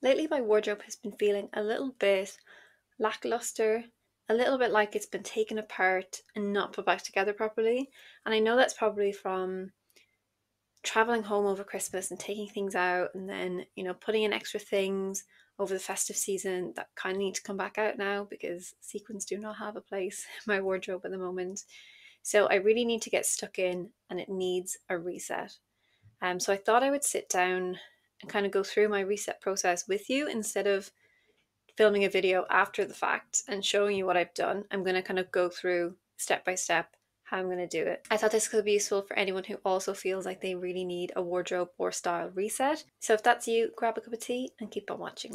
Lately, my wardrobe has been feeling a little bit lackluster, a little bit like it's been taken apart and not put back together properly. And I know that's probably from traveling home over Christmas and taking things out and then, putting in extra things over the festive season that kind of need to come back out now because sequins do not have a place in my wardrobe at the moment. So I really need to get stuck in and it needs a reset. So I thought I would sit down and kind of go through my reset process with you instead of filming a video after the fact and showing you what I've done. I'm going to kind of go through step by step how I'm going to do it. I thought this could be useful for anyone who also feels like they really need a wardrobe or style reset. So if that's you, grab a cup of tea and keep on watching.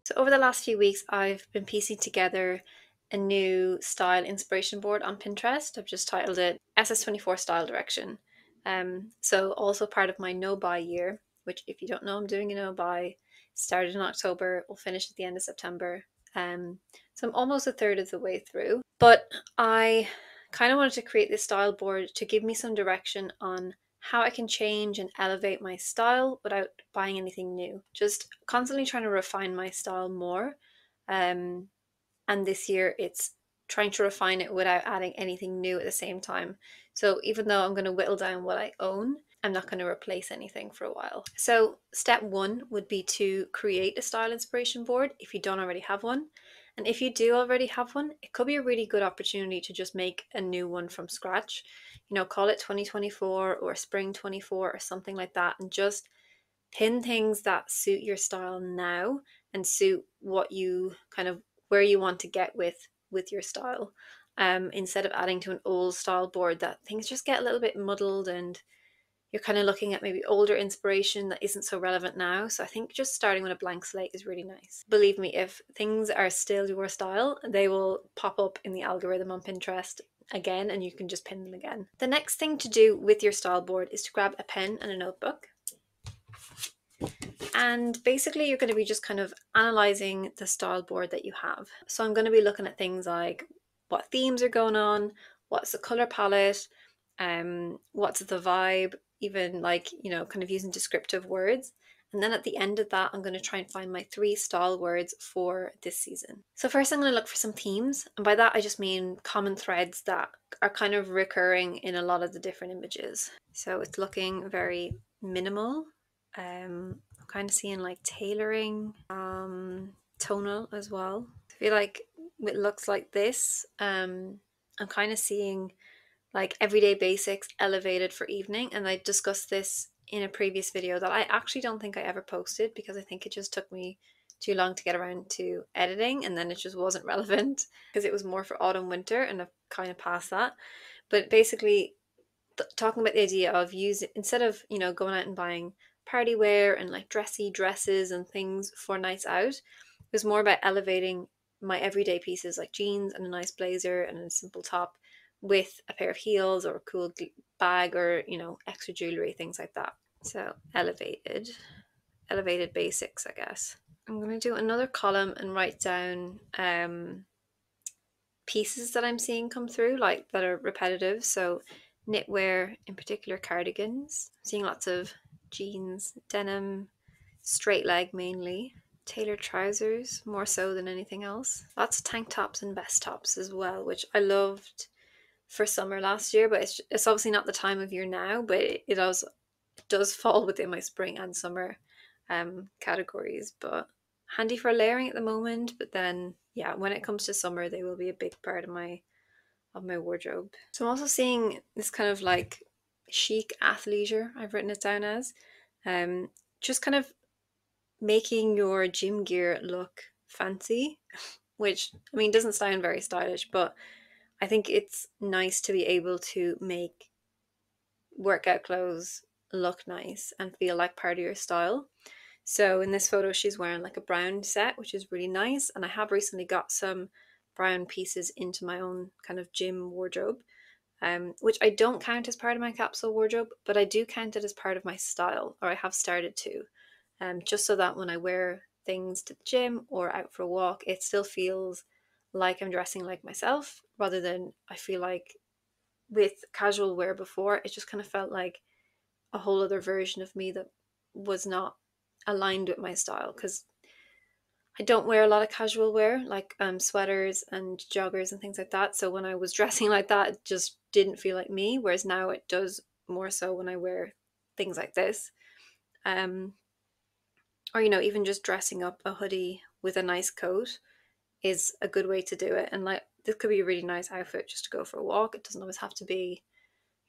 So over the last few weeks, I've been piecing together a new style inspiration board on Pinterest. I've just titled it SS24 Style Direction. So also part of my no buy year, which if you don't know, I'm doing a no buy. Started in October, will finish at the end of September. So I'm almost a third of the way through. But I kind of wanted to create this style board to give me some direction on how I can change and elevate my style without buying anything new. Just constantly trying to refine my style more. And this year it's trying to refine it without adding anything new at the same time. So even though I'm going to whittle down what I own, I'm not going to replace anything for a while. So step one would be to create a style inspiration board if you don't already have one. And if you do already have one, it could be a really good opportunity to just make a new one from scratch. Call it 2024 or spring 24 or something like that, and just pin things that suit your style now and suit what you kind of where you want to get with your style. Instead of adding to an old style board that things just get a little bit muddled and you're kind of looking at maybe older inspiration that isn't so relevant now. So I think just starting with a blank slate is really nice. Believe me, if things are still your style, they will pop up in the algorithm on Pinterest again and you can just pin them again. The next thing to do with your style board is to grab a pen and a notebook. And basically you're going to be just kind of analyzing the style board that you have. So I'm going to be looking at things like what themes are going on, what's the color palette, what's the vibe, even like, kind of using descriptive words. And then at the end of that, I'm going to try and find my 3 style words for this season. So first I'm going to look for some themes. And by that, I just mean common threads that are kind of recurring in a lot of the different images. So it's looking very minimal. I'm kind of seeing like tailoring, tonal as well. I feel like it looks like this. I'm kind of seeing like everyday basics elevated for evening, and I discussed this in a previous video that I actually don't think I ever posted because I think it just took me too long to get around to editing, and then it just wasn't relevant because it was more for autumn winter and I've kind of passed that. But basically talking about the idea of using, instead of going out and buying party wear and like dressy dresses and things for nights out, it was more about elevating my everyday pieces like jeans and a nice blazer and a simple top with a pair of heels or a cool bag or extra jewelry, things like that. So elevated basics, I guess. I'm going to do another column and write down pieces that I'm seeing come through, like that are repetitive. So knitwear, in particular cardigans. I'm seeing lots of jeans, denim, straight leg mainly, tailored trousers more so than anything else. Lots of tank tops and vest tops as well, which I loved for summer last year, but it's obviously not the time of year now, but it does fall within my spring and summer categories, but handy for layering at the moment. But then yeah, when it comes to summer, they will be a big part of my wardrobe. So I'm also seeing this kind of like chic athleisure, I've written it down as, just kind of making your gym gear look fancy, which I mean doesn't sound very stylish, but I think it's nice to be able to make workout clothes look nice and feel like part of your style. So in this photo, she's wearing like a brown set, which is really nice. And I have recently got some brown pieces into my own kind of gym wardrobe, which I don't count as part of my capsule wardrobe, but I do count it as part of my style, or I have started to, just so that when I wear things to the gym or out for a walk, it still feels like I'm dressing like myself rather than I feel like with casual wear before, it just kind of felt like a whole other version of me that was not aligned with my style, because I don't wear a lot of casual wear, like sweaters and joggers and things like that. So when I was dressing like that, it just didn't feel like me. Whereas now it does more so when I wear things like this. Um, or, even just dressing up a hoodie with a nice coat is a good way to do it. And like, this could be a really nice outfit just to go for a walk. It doesn't always have to be,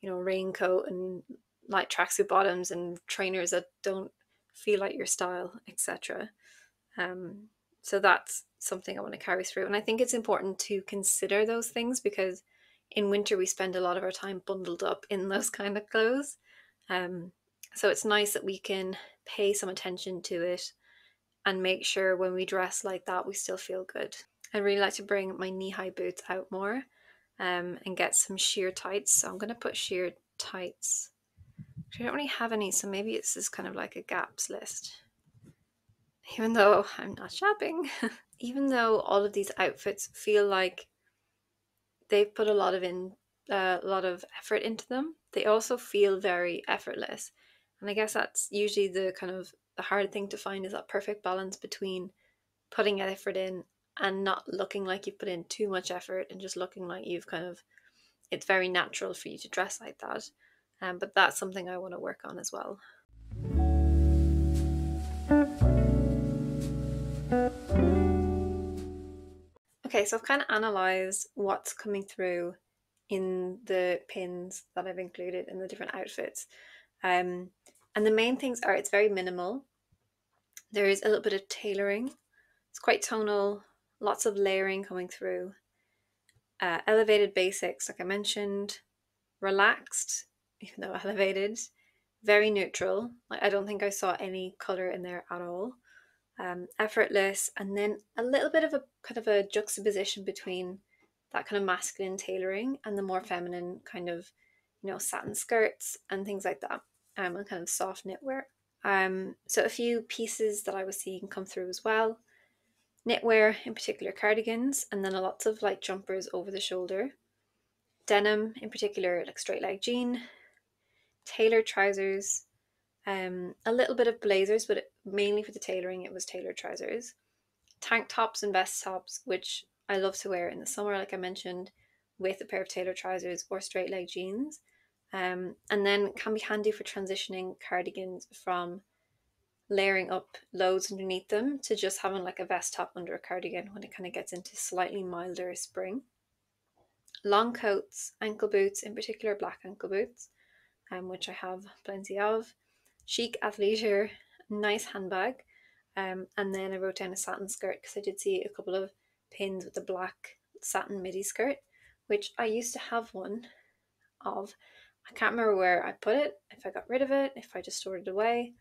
a raincoat and light tracksuit bottoms and trainers that don't feel like your style, etc. Um, so that's something I want to carry through. And I think it's important to consider those things, because in winter we spend a lot of our time bundled up in those kind of clothes. Um, so it's nice that we can pay some attention to it and make sure when we dress like that, we still feel good. I'd really like to bring my knee-high boots out more, and get some sheer tights. So I'm going to put sheer tights. I don't really have any, so maybe it's just kind of like a gaps list. Even though I'm not shopping. Even though all of these outfits feel like they've put a lot of effort into them, they also feel very effortless. And I guess that's usually the kind of the hard thing to find, is that perfect balance between putting effort in and not looking like you've put in too much effort, and just looking like you've kind of, it's very natural for you to dress like that. But that's something I want to work on as well. Okay, so I've kind of analysed what's coming through in the pins that I've included in the different outfits. And the main things are, it's very minimal. There is a little bit of tailoring. It's quite tonal, lots of layering coming through. Elevated basics, like I mentioned. Relaxed, even though elevated. Very neutral. Like, I don't think I saw any colour in there at all. Effortless, and then a little bit of a kind of a juxtaposition between that kind of masculine tailoring and the more feminine kind of, satin skirts and things like that, and kind of soft knitwear. So a few pieces that I was seeing come through as well. Knitwear, in particular cardigans, and then a lots of like jumpers over the shoulder. Denim, in particular, like straight leg jean. Tailored trousers. A little bit of blazers, but mainly for the tailoring, it was tailored trousers. Tank tops and vest tops, which I love to wear in the summer, like I mentioned, with a pair of tailored trousers or straight leg jeans. And then can be handy for transitioning cardigans from layering up loads underneath them to just having like a vest top under a cardigan when it kind of gets into slightly milder spring. Long coats, ankle boots, in particular black ankle boots, which I have plenty of. Chic athleisure, nice handbag. And then I wrote down a satin skirt, because I did see a couple of pins with the black satin midi skirt, which I used to have one of. I can't remember where I put it, if I got rid of it, if I just stored it away.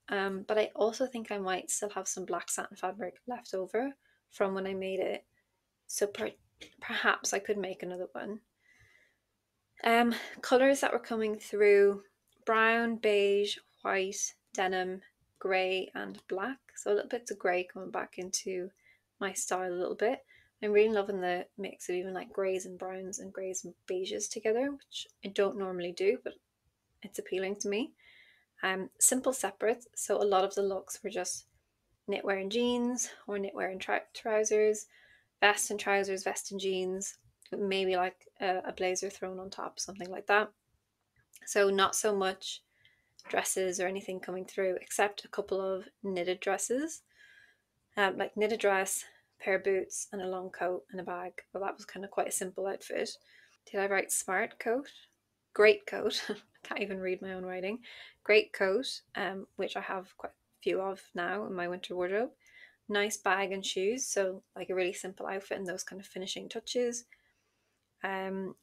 But I also think I might still have some black satin fabric left over from when I made it. So perhaps I could make another one. Colours that were coming through: brown, beige, white, denim, grey and black. So a little bit of grey coming back into my style a little bit. I'm really loving the mix of even like greys and browns and greys and beiges together, which I don't normally do, but it's appealing to me. Simple separates, so a lot of the looks were just knitwear and jeans, or knitwear and trousers, vest and trousers, vest and jeans, maybe like a blazer thrown on top, something like that. So not so much dresses or anything coming through, except a couple of knitted dresses, like knitted dress, pair of boots, and a long coat and a bag. Well, that was kind of quite a simple outfit. Did I write smart coat? Great coat. I can't even read my own writing. Great coat, which I have quite a few of now in my winter wardrobe. Nice bag and shoes, so like a really simple outfit and those kind of finishing touches.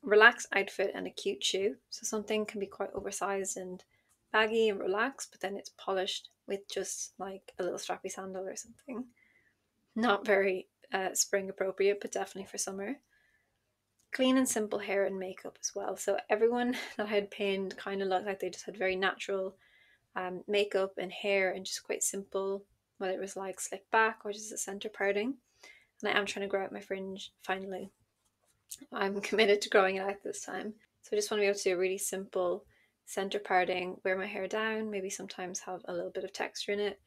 Relaxed outfit and a cute shoe. So something can be quite oversized and baggy and relaxed, but then it's polished with just like a little strappy sandal or something. Not very spring appropriate, but definitely for summer. Clean and simple hair and makeup as well. So everyone that I had pinned kind of looked like they just had very natural makeup and hair, and just quite simple, whether it was like slick back or just a center parting. And I am trying to grow out my fringe finally. I'm committed to growing it out this time. So I just want to be able to do a really simple center parting, wear my hair down, maybe sometimes have a little bit of texture in it,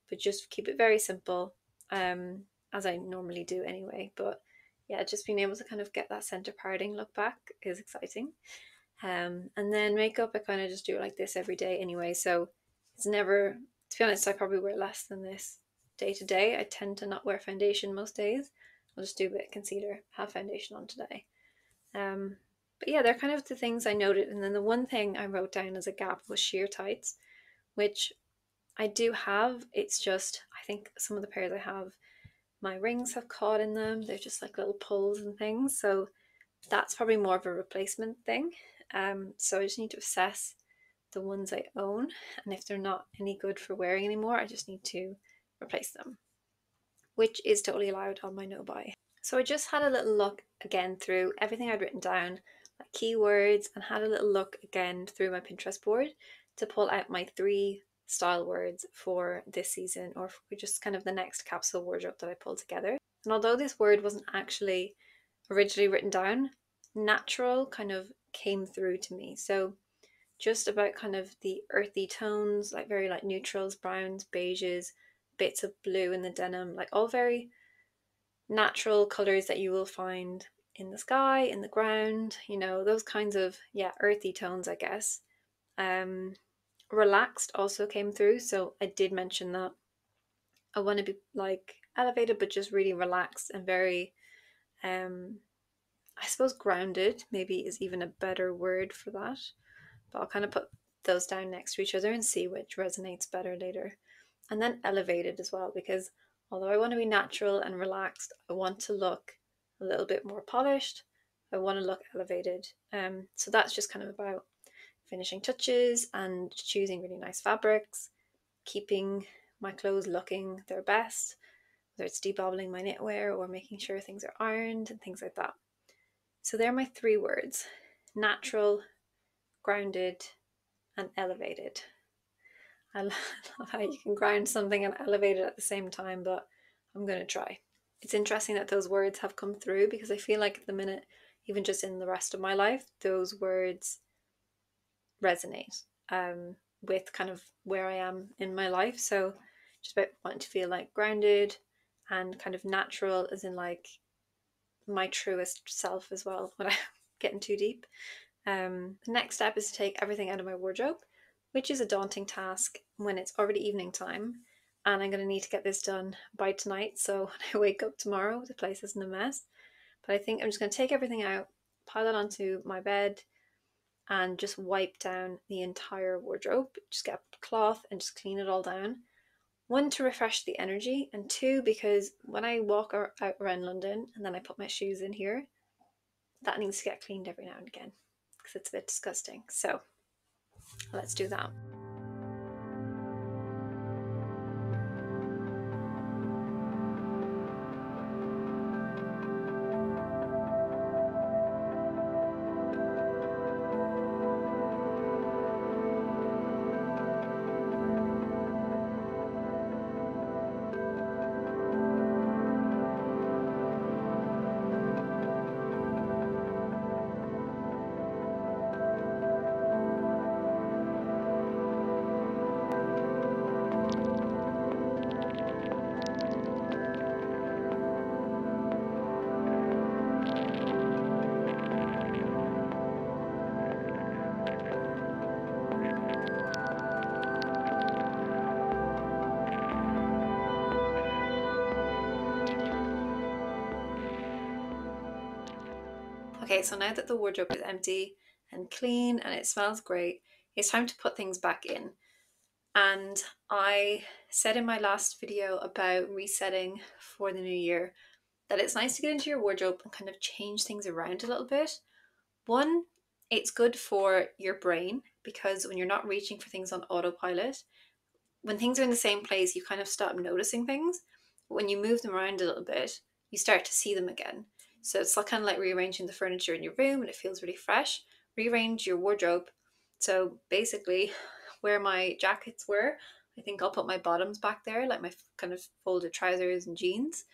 but just keep it very simple, as I normally do anyway. But yeah, just being able to kind of get that center parting look back is exciting. And then makeup, I kind of just do it like this every day anyway. So it's never, to be honest, I probably wear less than this day to day. I tend to not wear foundation most days. I'll just do a bit of concealer, have foundation on today. But yeah, they're kind of the things I noted. And then the one thing I wrote down as a gap was sheer tights, which I do have. It's just, I think some of the pairs I have, my rings have caught in them. They're just like little pulls and things. So that's probably more of a replacement thing. So I just need to assess the ones I own, and if they're not any good for wearing anymore, I just need to replace them, which is totally allowed on my no buy. So I just had a little look again through everything I'd written down, like keywords, and had a little look again through my Pinterest board to pull out my 3 style words for this season, or for just kind of the next capsule wardrobe that I pulled together. And although this word wasn't actually originally written down, natural kind of came through to me. So just about kind of the earthy tones, like very like neutrals, browns, beiges, bits of blue in the denim, like all very natural colors that you will find in the sky, in the ground, you know, those kinds of, yeah, earthy tones, I guess. Um, Relaxed also came through, so I did mention that I want to be like elevated, but just really relaxed and very, I suppose grounded maybe is even a better word for that. But I'll kind of put those down next to each other and see which resonates better later. And then elevated as well, because although I want to be natural and relaxed, I want to look a little bit more polished. I want to look elevated. So that's just kind of about finishing touches and choosing really nice fabrics, keeping my clothes looking their best, whether it's debobbling my knitwear or making sure things are ironed and things like that. So they're my 3 words: natural, grounded, and elevated. I love how you can ground something and elevate it at the same time, but I'm going to try. It's interesting that those words have come through, because I feel like at the minute, even just in the rest of my life, those words resonate with kind of where I am in my life. So just about wanting to feel like grounded and kind of natural, as in like my truest self as well, without getting too deep. The next step is to take everything out of my wardrobe, which is a daunting task when it's already evening time, and I'm going to need to get this done by tonight, so when I wake up tomorrow the place isn't a mess. But I think I'm just going to take everything out, pile it onto my bed, and just wipe down the entire wardrobe. Just get a cloth and just clean it all down. 1, to refresh the energy, and 2, because when I walk out around London and then I put my shoes in here, that needs to get cleaned every now and again, because it's a bit disgusting. So let's do that. Okay, so now that the wardrobe is empty and clean and it smells great, it's time to put things back in. And I said in my last video about resetting for the new year that it's nice to get into your wardrobe and kind of change things around a little bit. 1, it's good for your brain, because when you're not reaching for things on autopilot, when things are in the same place, you kind of stop noticing things. But when you move them around a little bit, you start to see them again. So it's kind of like rearranging the furniture in your room, and it feels really fresh. Rearrange your wardrobe. So basically, where my jackets were, I think I'll put my bottoms back there, like my kind of folded trousers and jeans.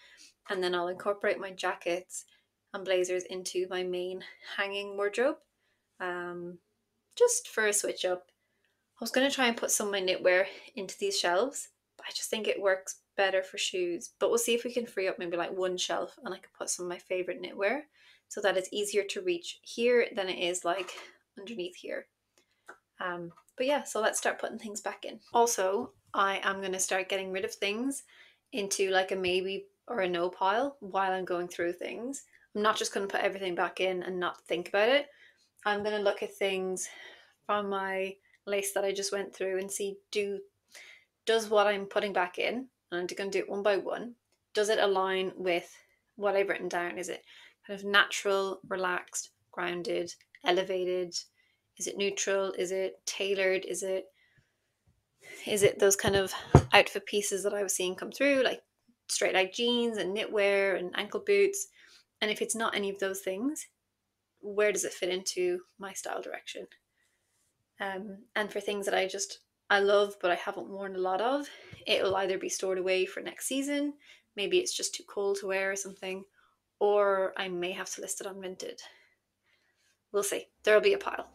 And then I'll incorporate my jackets and blazers into my main hanging wardrobe. just for a switch up. I was going to try and put some of my knitwear into these shelves, but I just think it works better for shoes. But we'll see if we can free up maybe like one shelf and I can put some of my favorite knitwear so that it's easier to reach here than it is like underneath here. But yeah, so let's start putting things back in. Also, I am going to start getting rid of things into like a maybe or a no pile while I'm going through things. I'm not just going to put everything back in and not think about it. I'm going to look at things from my list that I just went through and see does what I'm putting back in, and I'm going to do it one by one, does it align with what I've written down? Is it kind of natural, relaxed, grounded, elevated? Is it neutral? Is it tailored? Is it those kind of outfit pieces that I was seeing come through, like straight leg jeans and knitwear and ankle boots? And if it's not any of those things, where does it fit into my style direction? And for things that I love but I haven't worn a lot of, it'll either be stored away for next season, maybe it's just too cold to wear or something, or I may have to list it on Vinted. We'll see. There'll be a pile.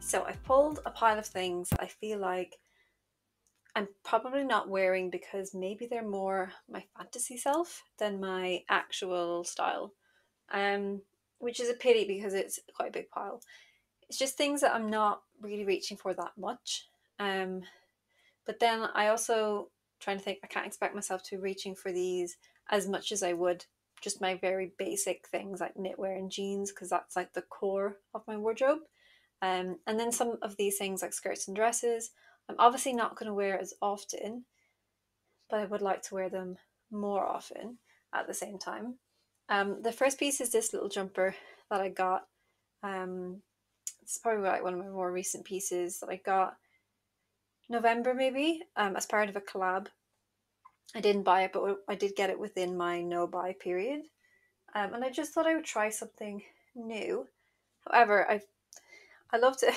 So I've pulled a pile of things that I feel like I'm probably not wearing because maybe they're more my fantasy self than my actual style. Um, which is a pity because it's quite a big pile. It's just things that I'm not really reaching for that much. Um, but then I also trying to think I can't expect myself to be reaching for these as much as I would just my very basic things like knitwear and jeans because that's like the core of my wardrobe. And then some of these things like skirts and dresses, I'm obviously not going to wear as often, but I would like to wear them more often at the same time. The first piece is this little jumper that I got. It's probably like one of my more recent pieces that I got November maybe, as part of a collab. I didn't buy it, but I did get it within my no buy period. And I just thought I would try something new. However, I loved it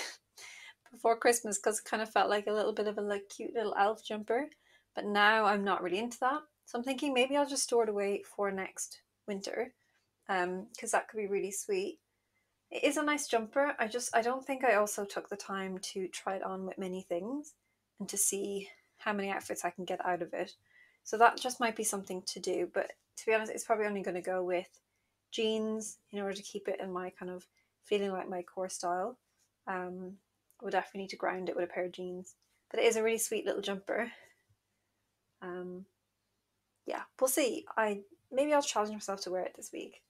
before Christmas because it kind of felt like a little bit of a like cute little elf jumper. But now I'm not really into that. So I'm thinking maybe I'll just store it away for next winter, because that could be really sweet. It is a nice jumper. I don't think I also took the time to try it on with many things and to see how many outfits I can get out of it. So that just might be something to do. But to be honest, it's probably only going to go with jeans in order to keep it in my kind of feeling like my core style. I would definitely need to ground it with a pair of jeans. But it is a really sweet little jumper. Um, yeah, we'll see. Maybe I'll challenge myself to wear it this week.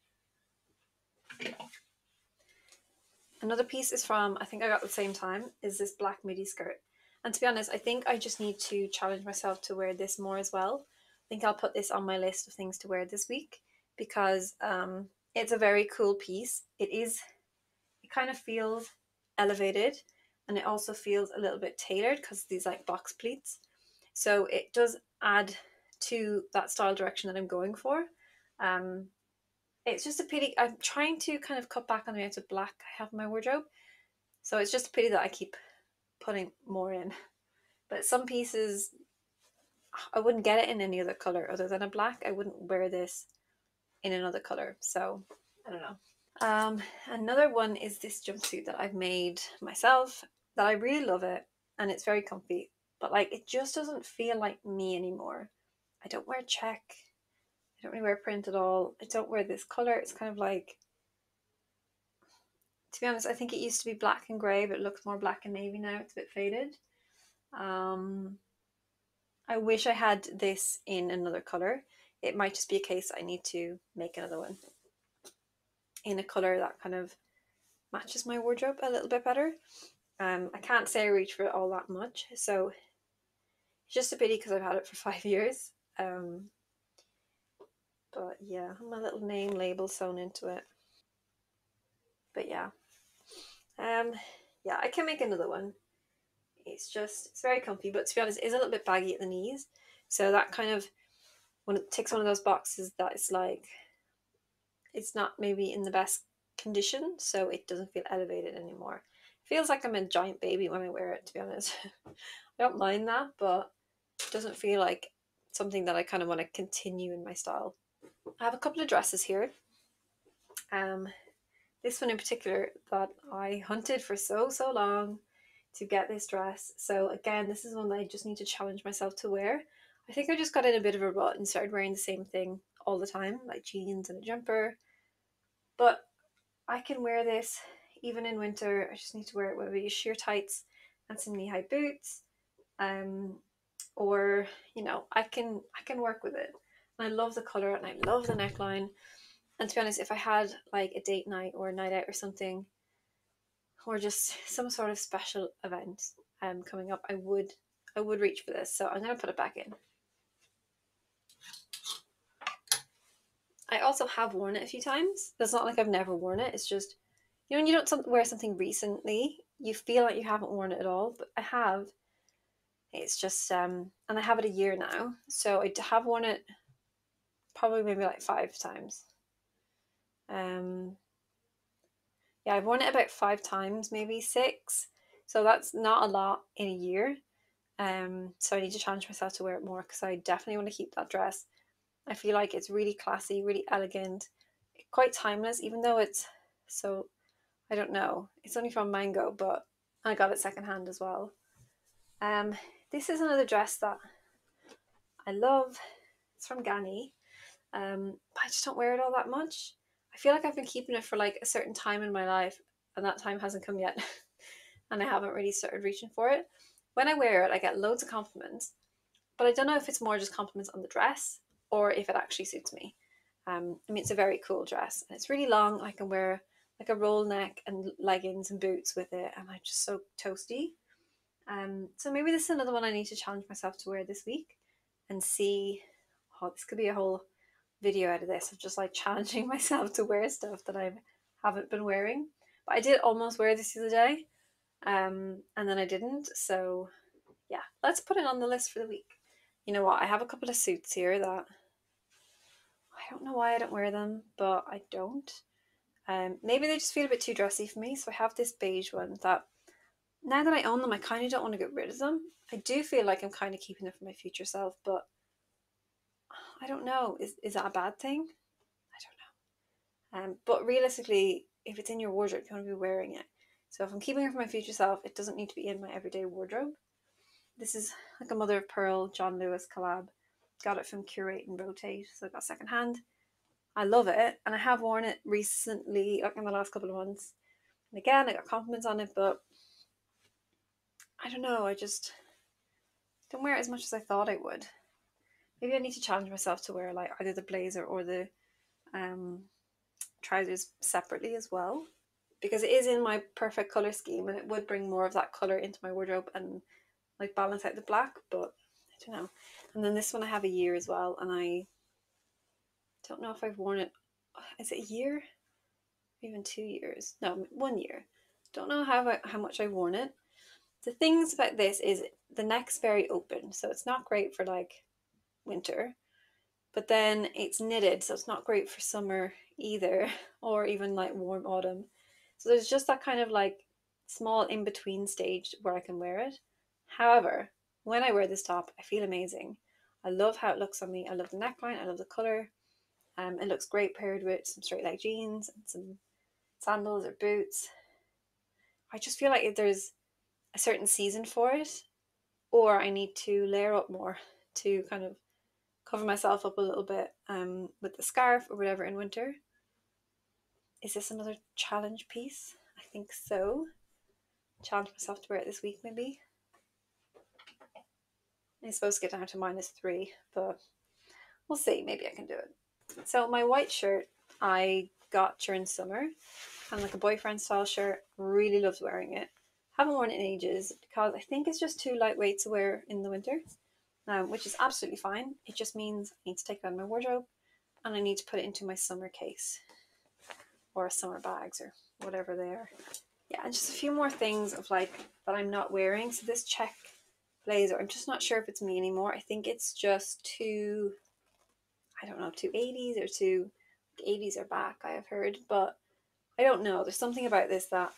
Another piece is from, I think I got at the same time, is this black midi skirt. And to be honest, I think I just need to challenge myself to wear this more as well. I think I'll put this on my list of things to wear this week because it's a very cool piece. It kind of feels elevated, and it also feels a little bit tailored because these like box pleats. So it does add to that style direction that I'm going for. Um, it's just a pity. I'm trying to kind of cut back on the amount of black I have in my wardrobe. So it's just a pity that I keep putting more in. But some pieces, I wouldn't get it in any other color other than a black. I wouldn't wear this in another color. So I don't know. Another one is this jumpsuit that I've made myself that I really love it and it's very comfy. But like it just doesn't feel like me anymore. I don't wear check. I don't really wear print at all. I don't wear this color. It's kind of like, to be honest, I think it used to be black and grey, but it looks more black and navy now. It's a bit faded. I wish I had this in another color. It might just be a case I need to make another one in a color that kind of matches my wardrobe a little bit better. I can't say I reach for it all that much, so it's just a pity because I've had it for 5 years. But yeah, my little name label sewn into it. But yeah, yeah, I can make another one. It's very comfy, but to be honest, it is a little bit baggy at the knees. So that kind of, when it ticks one of those boxes that it's like, it's not maybe in the best condition, so it doesn't feel elevated anymore. It feels like I'm a giant baby when I wear it, to be honest. I don't mind that, but it doesn't feel like something that I kind of want to continue in my style. I have a couple of dresses here. Um, this one in particular that I hunted for so long to get this dress. So again, this is one that I just need to challenge myself to wear. I think I just got in a bit of a rut and started wearing the same thing all the time, like jeans and a jumper. But I can wear this even in winter. I just need to wear it with maybe sheer tights and some knee-high boots. Um, or I can work with it. And I love the color and I love the neckline. And to be honest, if I had like a date night or a night out or something, or just some sort of special event coming up, I would reach for this. So I'm gonna put it back in. I also have worn it a few times. It's not like I've never worn it. It's just, when you don't wear something recently, you feel like you haven't worn it at all. But I have. It's just and I have it a year now, so I have worn it probably maybe like 5 times. Um, yeah, I've worn it about 5 times, maybe 6. So that's not a lot in a year. So I need to challenge myself to wear it more because I definitely want to keep that dress. I feel like it's really classy, really elegant, quite timeless, even though it's so, I don't know, it's only from Mango, but I got it secondhand as well. Um, this is another dress that I love. It's from Ganni. But I just don't wear it all that much. I feel like I've been keeping it for like a certain time in my life, and that time hasn't come yet, and I haven't really started reaching for it. When I wear it, I get loads of compliments, but I don't know if it's more just compliments on the dress or if it actually suits me. I mean, it's a very cool dress, and it's really long. I can wear like a roll neck and leggings and boots with it, and I'm just so toasty. So maybe this is another one I need to challenge myself to wear this week and see. Oh, this could be a whole video out of this of just like challenging myself to wear stuff that I haven't been wearing. But I did almost wear this the other day, and then I didn't. So yeah, let's put it on the list for the week. You know what? I have a couple of suits here that I don't know why I don't wear them, but I don't. Maybe they just feel a bit too dressy for me. So I have this beige one that now that I own them, I kind of don't want to get rid of them. I do feel like I'm kind of keeping them for my future self, but I don't know. Is that a bad thing? I don't know. But realistically, if it's in your wardrobe, you want to be wearing it. So if I'm keeping it for my future self, it doesn't need to be in my everyday wardrobe. This is like a mother of pearl John Lewis collab. Got it from Curate and Rotate, so I got secondhand. I love it, and I have worn it recently, like in the last couple of months. And again, I got compliments on it, but I don't know, I just don't wear it as much as I thought I would. Maybe I need to challenge myself to wear like either the blazer or the trousers separately as well, because it is in my perfect color scheme and it would bring more of that color into my wardrobe and like balance out the black, but I don't know. And then this one I have a year as well, and I don't know if I've worn it. Is it a year? Even 2 years? No, 1 year. Don't know how much I've worn it. The things about this is the neck's very open, so it's not great for like winter. But then it's knitted, so it's not great for summer either, or even like warm autumn. So there's just that kind of like small in between stage where I can wear it. However, when I wear this top, I feel amazing. I love how it looks on me. I love the neckline. I love the color. It looks great paired with some straight leg jeans and some sandals or boots. I just feel like if there's a certain season for it, or I need to layer up more to kind of cover myself up a little bit with the scarf or whatever in winter. Is this another challenge piece? I think so. Challenge myself to wear it this week, maybe. I'm supposed to get down to -3, but we'll see. Maybe I can do it. So my white shirt I got during summer, kind of like a boyfriend style shirt. Really loved wearing it. Haven't worn it in ages because I think it's just too lightweight to wear in the winter, which is absolutely fine. It just means I need to take it out of my wardrobe and I need to put it into my summer case or summer bags or whatever they are. Yeah, and just a few more things of like that I'm not wearing. So this check blazer, I'm just not sure if it's me anymore. I think it's just too, I don't know, too 80s or too 80s are back, I have heard, but I don't know. There's something about this that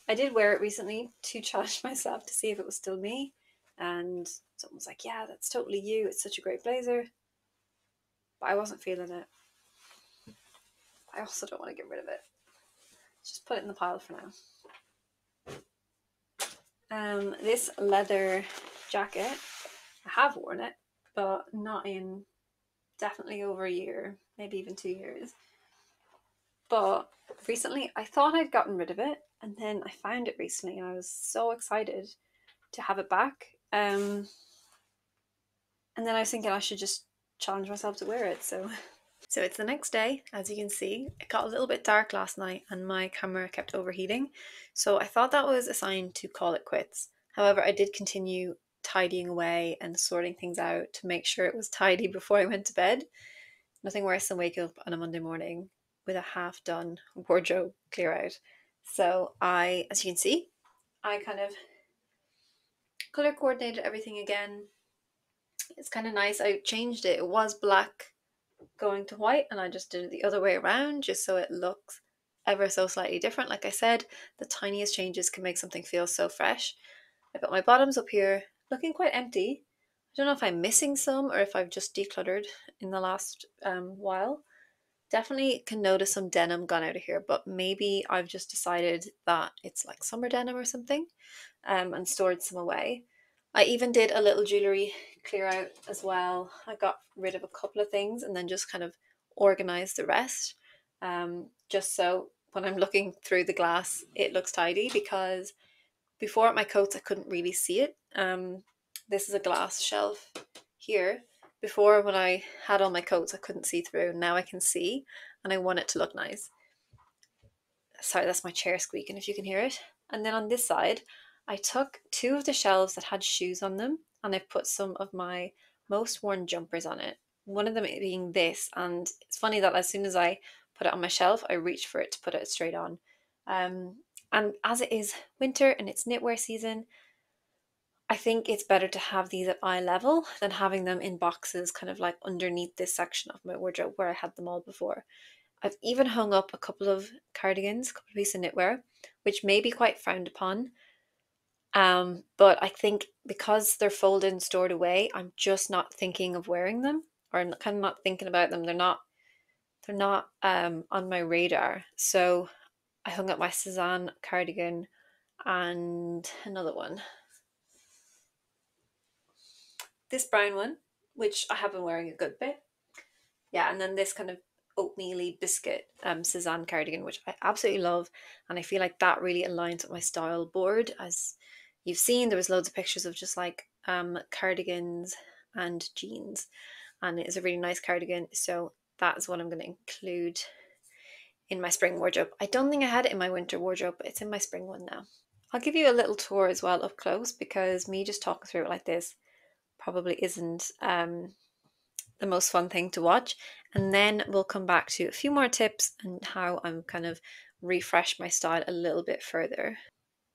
I did wear it recently to challenge myself to see if it was still me. And someone was like, yeah, that's totally you. It's such a great blazer. But I wasn't feeling it. I also don't want to get rid of it. Just put it in the pile for now. This leather jacket, I have worn it, but not in definitely over a year, maybe even 2 years. But recently I thought I'd gotten rid of it, and then I found it recently and I was so excited to have it back. And then I was thinking I should just challenge myself to wear it. So it's the next day, as you can see. It got a little bit dark last night and my camera kept overheating. So I thought that was a sign to call it quits. However, I did continue tidying away and sorting things out to make sure it was tidy before I went to bed. Nothing worse than waking up on a Monday morning with a half done wardrobe clear out. So as you can see, I kind of color coordinated everything again. It's kind of nice. I changed it. It was black going to white and I just did it the other way around just so it looks ever so slightly different. Like I said, the tiniest changes can make something feel so fresh. I got my bottoms up here looking quite empty. I don't know if I'm missing some or if I've just decluttered in the last while. Definitely can notice some denim gone out of here, but maybe I've just decided that it's like summer denim or something, and stored some away. I even did a little jewellery clear out as well. I got rid of a couple of things and then just kind of organised the rest, just so when I'm looking through the glass it looks tidy, because before at my coats I couldn't really see it. This is a glass shelf here. Before, when I had all my coats I couldn't see through. Now I can see and I want it to look nice. Sorry, that's my chair squeaking if you can hear it. And then on this side I took two of the shelves that had shoes on them and I put some of my most worn jumpers on it. One of them being this, and it's funny that as soon as I put it on my shelf I reached for it to put it straight on. And as it is winter and it's knitwear season, I think it's better to have these at eye level than having them in boxes kind of like underneath this section of my wardrobe where I had them all before. I've even hung up a couple of cardigans, a couple of pieces of knitwear, which may be quite frowned upon. But I think because they're folded and stored away, I'm just not thinking of wearing them, or I'm kind of not thinking about them. They're not on my radar. So I hung up my Cezanne cardigan and another one. This brown one, which I have been wearing a good bit. Yeah, and then this kind of oatmeal-y biscuit Cezanne cardigan, which I absolutely love. And I feel like that really aligns with my style board. As you've seen, there was loads of pictures of just like cardigans and jeans. And it is a really nice cardigan. So that's what I'm going to include in my spring wardrobe. I don't think I had it in my winter wardrobe, but it's in my spring one now. I'll give you a little tour as well up close, because me just talking through it like this probably isn't the most fun thing to watch. And then we'll come back to a few more tips and how I'm kind of refresh my style a little bit further.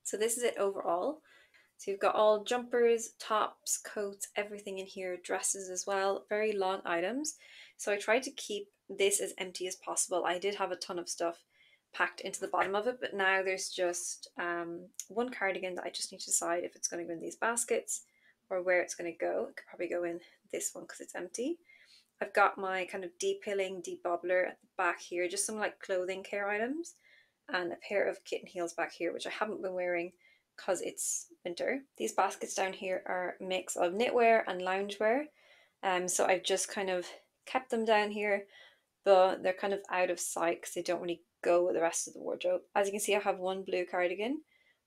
So this is it overall. So you've got all jumpers, tops, coats, everything in here, dresses as well, very long items. So I tried to keep this as empty as possible. I did have a ton of stuff packed into the bottom of it, but now there's just one cardigan that I just need to decide if it's going to go in these baskets or where it's going to go. It could probably go in this one because it's empty. I've got my kind of de-pilling, de-bobbler at the back here, just some like clothing care items, and a pair of kitten heels back here, which I haven't been wearing because it's winter. These baskets down here are a mix of knitwear and loungewear. So I've just kind of kept them down here, but they're kind of out of sight because they don't really go with the rest of the wardrobe. As you can see, I have one blue cardigan,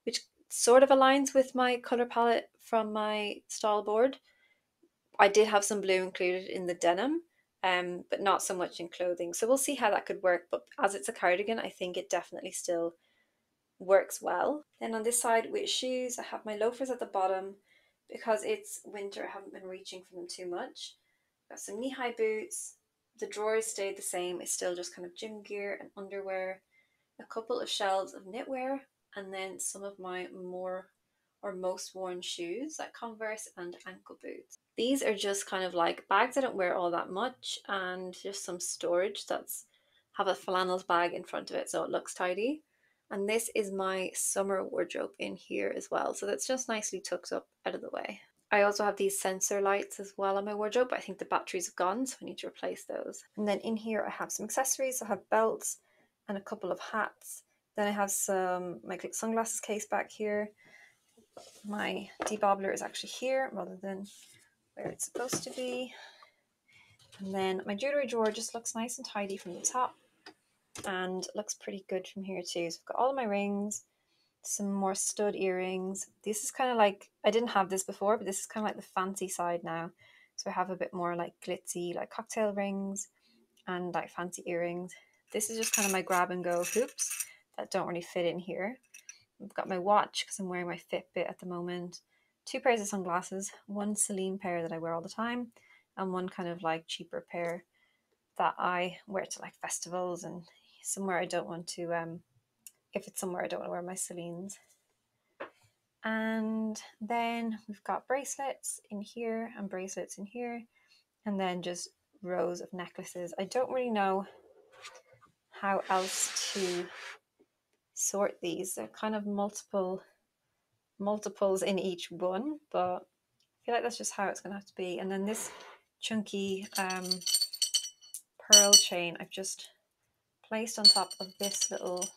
which sort of aligns with my colour palette from my style board. I did have some blue included in the denim, but not so much in clothing. So we'll see how that could work. But as it's a cardigan, I think it definitely still works well. Then on this side with shoes, I have my loafers at the bottom because it's winter. I haven't been reaching for them too much. Got some knee-high boots. The drawers stayed the same. It's still just kind of gym gear and underwear. A couple of shelves of knitwear, and then some of my more or most worn shoes like Converse and ankle boots. These are just kind of like bags I don't wear all that much, and just some storage that's have a flannels bag in front of it so it looks tidy. And this is my summer wardrobe in here as well, so that's just nicely tucked up out of the way. I also have these sensor lights as well on my wardrobe, but I think the batteries have gone, so I need to replace those. And then in here I have some accessories. I have belts and a couple of hats. Then I have some my sunglasses case back here. My debobbler is actually here rather than where it's supposed to be. And then my jewellery drawer just looks nice and tidy from the top and looks pretty good from here too. So I've got all of my rings, some more stud earrings. This is kind of like, I didn't have this before, but this is kind of like the fancy side now. So I have a bit more like glitzy, like cocktail rings and like fancy earrings. This is just kind of my grab and go hoops that don't really fit in here. I've got my watch because I'm wearing my Fitbit at the moment. Two pairs of sunglasses, one Celine pair that I wear all the time, and one kind of like cheaper pair that I wear to like festivals and somewhere I don't want to, if it's somewhere I don't want to wear my Celines. And then we've got bracelets in here and bracelets in here, and then just rows of necklaces. I don't really know how else to sort these. They're kind of multiples in each one, but I feel like that's just how it's going to have to be. And then this chunky pearl chain I've just placed on top of this little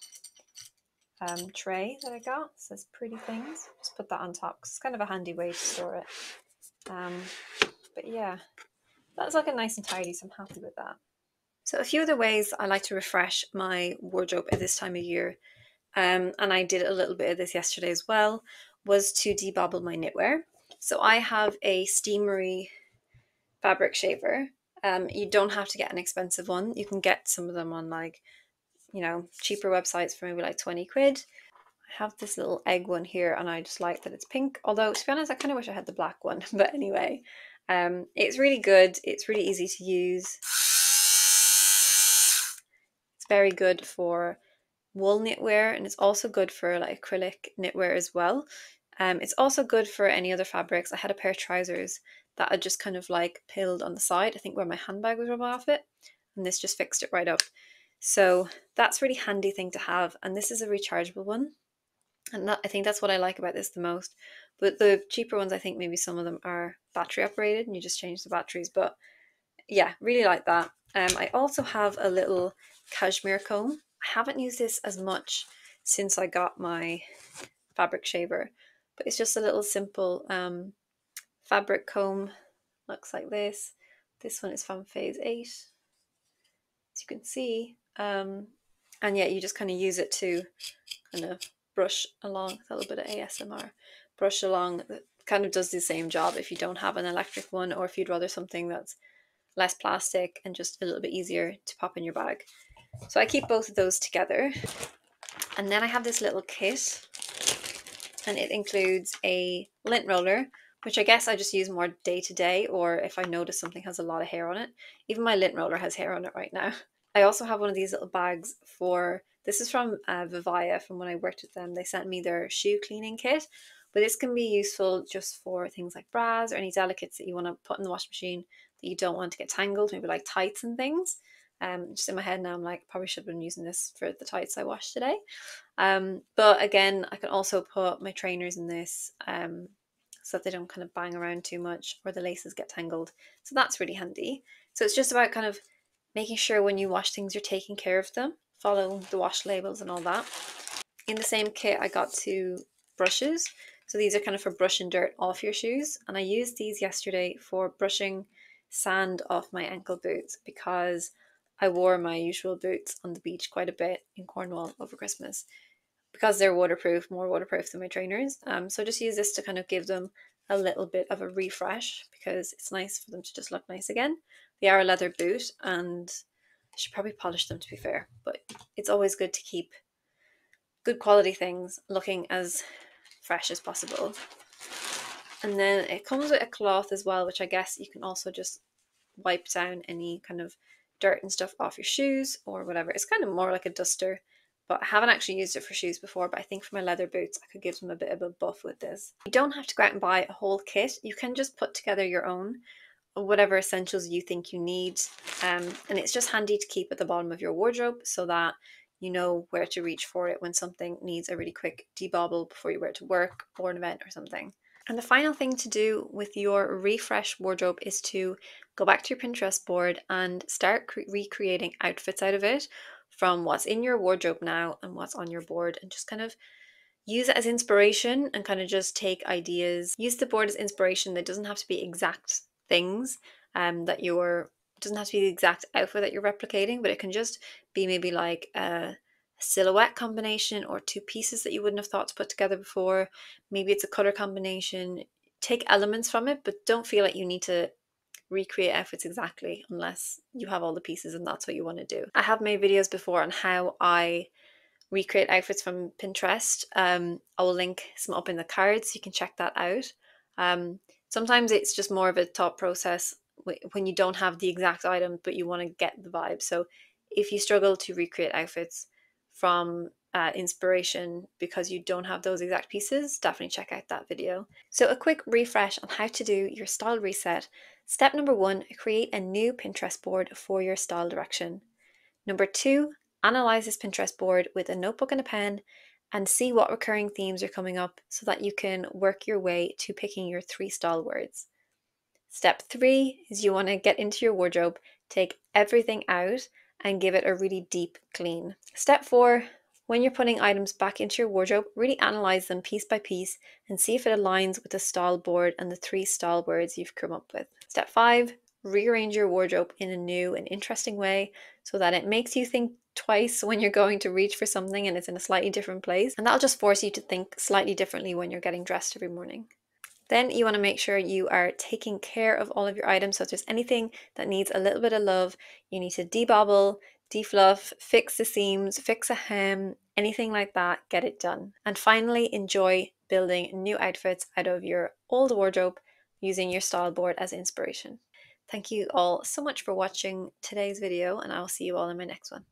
tray that I got. It says pretty things. Just put that on top because it's kind of a handy way to store it. But yeah, that's looking nice and tidy, so I'm happy with that. So a few other ways I like to refresh my wardrobe at this time of year, and I did a little bit of this yesterday as well, was to debobble my knitwear. So I have a steamery fabric shaver. You don't have to get an expensive one. You can get some of them on like, cheaper websites for maybe like 20 quid. I have this little egg one here and I just like that it's pink. Although to be honest, I kind of wish I had the black one. But anyway, it's really good. It's really easy to use. It's very good for wool knitwear, and it's also good for like acrylic knitwear as well. It's also good for any other fabrics. I had a pair of trousers that I just kind of like pilled on the side, I think where my handbag was rubbing off it, and this just fixed it right up. So that's a really handy thing to have, and this is a rechargeable one, and I think that's what I like about this the most. But the cheaper ones, I think maybe some of them are battery operated and you just change the batteries, but yeah, really like that. I also have a little cashmere comb. I haven't used this as much since I got my fabric shaver, but it's just a little simple fabric comb. Looks like this. This one is from Phase 8, as you can see. And yeah, you just kind of use it to kind of brush along, a little bit of ASMR, brush along. It kind of does the same job if you don't have an electric one, or if you'd rather something that's less plastic and just a little bit easier to pop in your bag. So I keep both of those together. And then I have this little kit, and it includes a lint roller, which I guess I just use more day to day, or if I notice something has a lot of hair on it. Even my lint roller has hair on it right now. I also have one of these little bags for, this is from Vivaya, from when I worked with them. They sent me their shoe cleaning kit, but this can be useful just for things like bras or any delicates that you want to put in the washing machine that you don't want to get tangled, maybe like tights and things. Just in my head now, I'm like, probably should have been using this for the tights I washed today. But again, I can also put my trainers in this so that they don't kind of bang around too much or the laces get tangled. So that's really handy. So it's just about kind of making sure when you wash things, you're taking care of them, follow the wash labels and all that. In the same kit, I got 2 brushes. So these are kind of for brushing dirt off your shoes. And I used these yesterday for brushing sand off my ankle boots, because I wore my usual boots on the beach quite a bit in Cornwall over Christmas, because they're waterproof, more waterproof than my trainers. So just use this to kind of give them a little bit of a refresh, because it's nice for them to just look nice again. They are a leather boot, and I should probably polish them, to be fair, but it's always good to keep good quality things looking as fresh as possible. And then it comes with a cloth as well, which I guess you can also just wipe down any kind of dirt and stuff off your shoes or whatever. It's kind of more like a duster, but I haven't actually used it for shoes before, but I think for my leather boots I could give them a bit of a buff with this. You don't have to go out and buy a whole kit. You can just put together your own, whatever essentials you think you need, and it's just handy to keep at the bottom of your wardrobe so that you know where to reach for it when something needs a really quick debobble before you wear it to work or an event or something. And the final thing to do with your refresh wardrobe is to go back to your Pinterest board and start recreating outfits out of it from what's in your wardrobe now and what's on your board, and just kind of use it as inspiration and kind of just take ideas. Use the board as inspiration. That doesn't have to be exact things that you're, doesn't have to be the exact outfit that you're replicating, but it can just be maybe like a silhouette combination or 2 pieces that you wouldn't have thought to put together before. Maybe it's a color combination. Take elements from it, but don't feel like you need to recreate outfits exactly unless you have all the pieces and that's what you want to do. I have made videos before on how I recreate outfits from Pinterest. I will link some up in the cards so you can check that out. Sometimes it's just more of a thought process when you don't have the exact item but you want to get the vibe. So if you struggle to recreate outfits from inspiration because you don't have those exact pieces, definitely check out that video. So a quick refresh on how to do your style reset. Step number 1, create a new Pinterest board for your style direction. Number 2, analyze this Pinterest board with a notebook and a pen and see what recurring themes are coming up so that you can work your way to picking your 3 style words. Step 3 is you want to get into your wardrobe, take everything out and give it a really deep clean. Step 4, when you're putting items back into your wardrobe, really analyze them piece by piece and see if it aligns with the style board and the 3 style words you've come up with. Step 5, rearrange your wardrobe in a new and interesting way so that it makes you think twice when you're going to reach for something and it's in a slightly different place. And that'll just force you to think slightly differently when you're getting dressed every morning. Then you want to make sure you are taking care of all of your items. So if there's anything that needs a little bit of love, you need to debobble, defluff, fix the seams, fix a hem, anything like that, get it done. And finally, enjoy building new outfits out of your old wardrobe using your style board as inspiration. Thank you all so much for watching today's video, and I'll see you all in my next one.